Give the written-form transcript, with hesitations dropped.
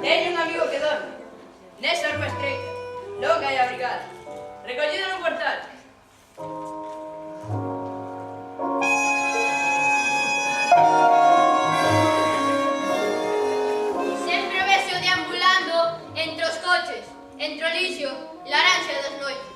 Teño un amigo que dorme nesa rúa estreita, longa e abrigada, recollido nun portal. Sempre o vexo deambulando entre os coches, entre o lixo, laranxa das noites.